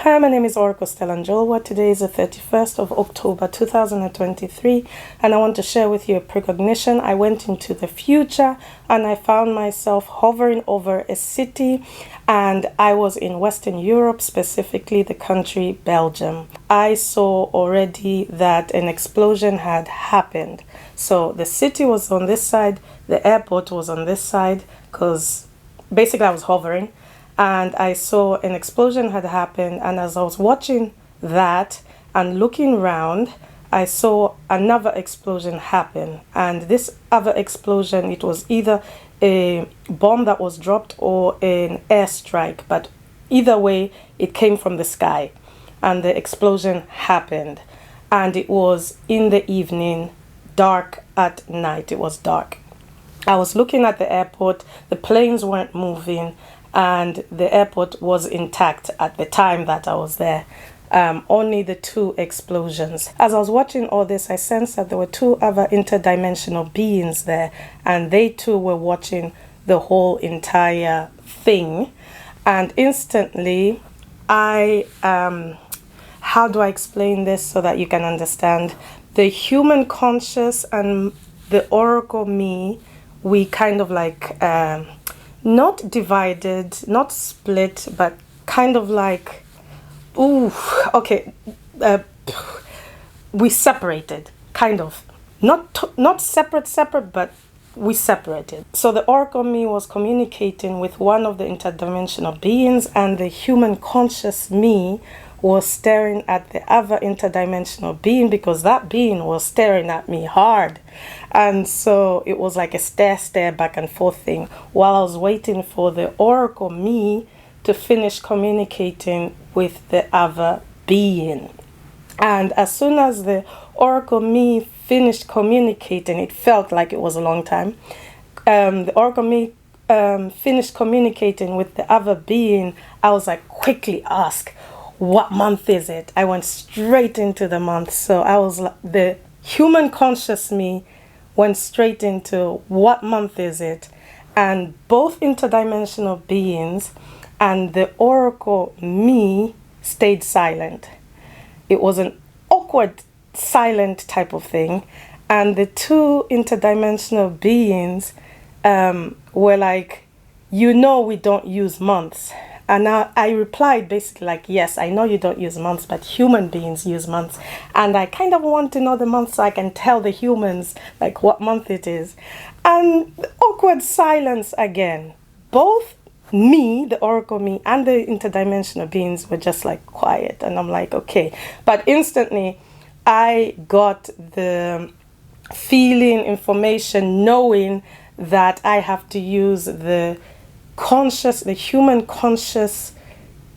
Hi, my name is Oracle Stellanjolwa. Today is the 31st of October 2023, and I want to share with you a precognition. I went into the future and I found myself hovering over a city, and I was in Western Europe, specifically the country Belgium. I saw already that an explosion had happened. So the city was on this side, the airport was on this side, because basically I was hovering. And I saw an explosion had happened, and as I was watching that and looking around, I saw another explosion happen. And this other explosion, it was either a bomb that was dropped or an airstrike, but either way, it came from the sky, and the explosion happened. And it was in the evening, dark at night. It was dark. I was looking at the airport, the planes weren't moving, and the airport was intact at the time that I was there. Only the two explosions. As I was watching all this, I sensed that there were two other interdimensional beings there, and they too were watching the whole entire thing. And instantly, how do I explain this so that you can understand? The human conscious and the oracle me, we kind of like not divided, not split, but kind of like, we separated, kind of. Not separate, but we separated. So the oracle me was communicating with one of the interdimensional beings, and the human conscious me was staring at the other interdimensional being, because that being was staring at me hard. And so it was like a stare back and forth thing while I was waiting for the oracle me to finish communicating with the other being. And as soon as the oracle me finished communicating, it felt like it was a long time. The oracle me finished communicating with the other being. I was like, quickly ask, what month is it? I went straight into the month. So I was like, the human conscious me went straight into what month is it? And both interdimensional beings and the oracle me stayed silent. It was an awkward, silent type of thing. And the two interdimensional beings were like, we don't use months. And I replied basically like, yes, I know you don't use months, but human beings use months. And I kind of want to know the month so I can tell the humans like what month it is. And awkward silence again. Both me, the oracle me, and the interdimensional beings were just like quiet. And I'm like, okay. But instantly I got the feeling, information, knowing that I have to use the human conscious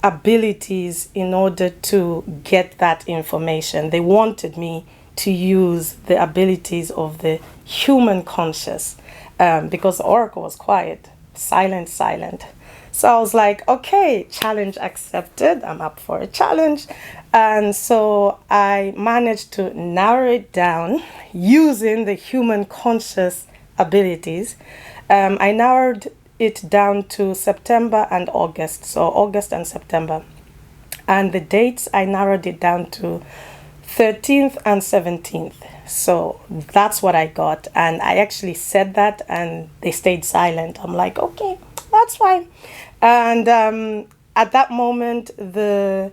abilities in order to get that information. They wanted me to use the abilities of the human conscious because the oracle was quiet, silent. So I was like, okay, challenge accepted. I'm up for a challenge. And so I managed to narrow it down using the human conscious abilities. I narrowed it down to September and August, so August and September. And the dates, I narrowed it down to 13th and 17th. So that's what I got. And I actually said that and they stayed silent. I'm like, okay, that's fine. And at that moment, the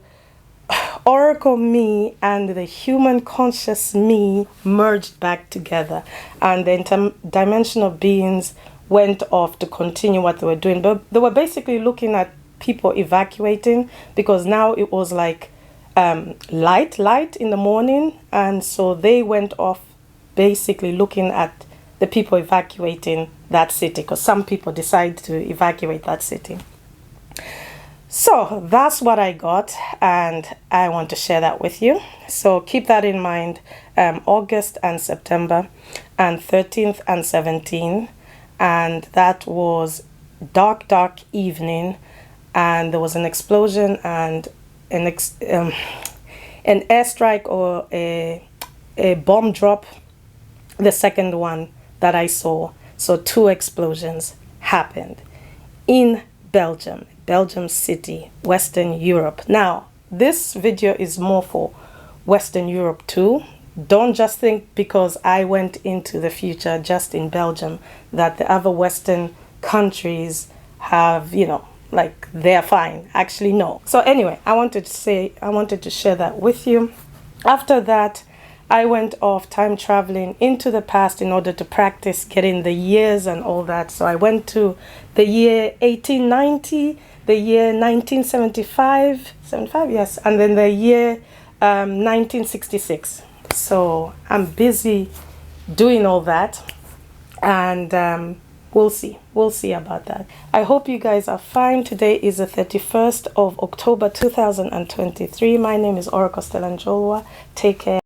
oracle me and the human conscious me merged back together. And the interdimensional beings went off to continue what they were doing, but they were basically looking at people evacuating, because now it was like light in the morning, and so they went off basically looking at the people evacuating that city, because some people decided to evacuate that city. So that's what I got, and I want to share that with you. So keep that in mind. August and September, and 13th and 17th. And that was dark evening, and there was an explosion and an airstrike or a bomb drop, the second one that I saw. So two explosions happened in Belgium City, Western Europe. Now, this video is more for Western Europe too. Don't just think because I went into the future just in Belgium that the other Western countries have, you know, like they're fine. Actually, no. So anyway, I wanted to share that with you. After that, I went off time traveling into the past in order to practice getting the years and all that. So I went to the year 1890, the year 1975, 75, yes, and then the year 1966. So I'm busy doing all that, and we'll see about that. I hope you guys are fine. Today is the 31st of October 2023. My name is Oracle Stellanjolwa. Take care.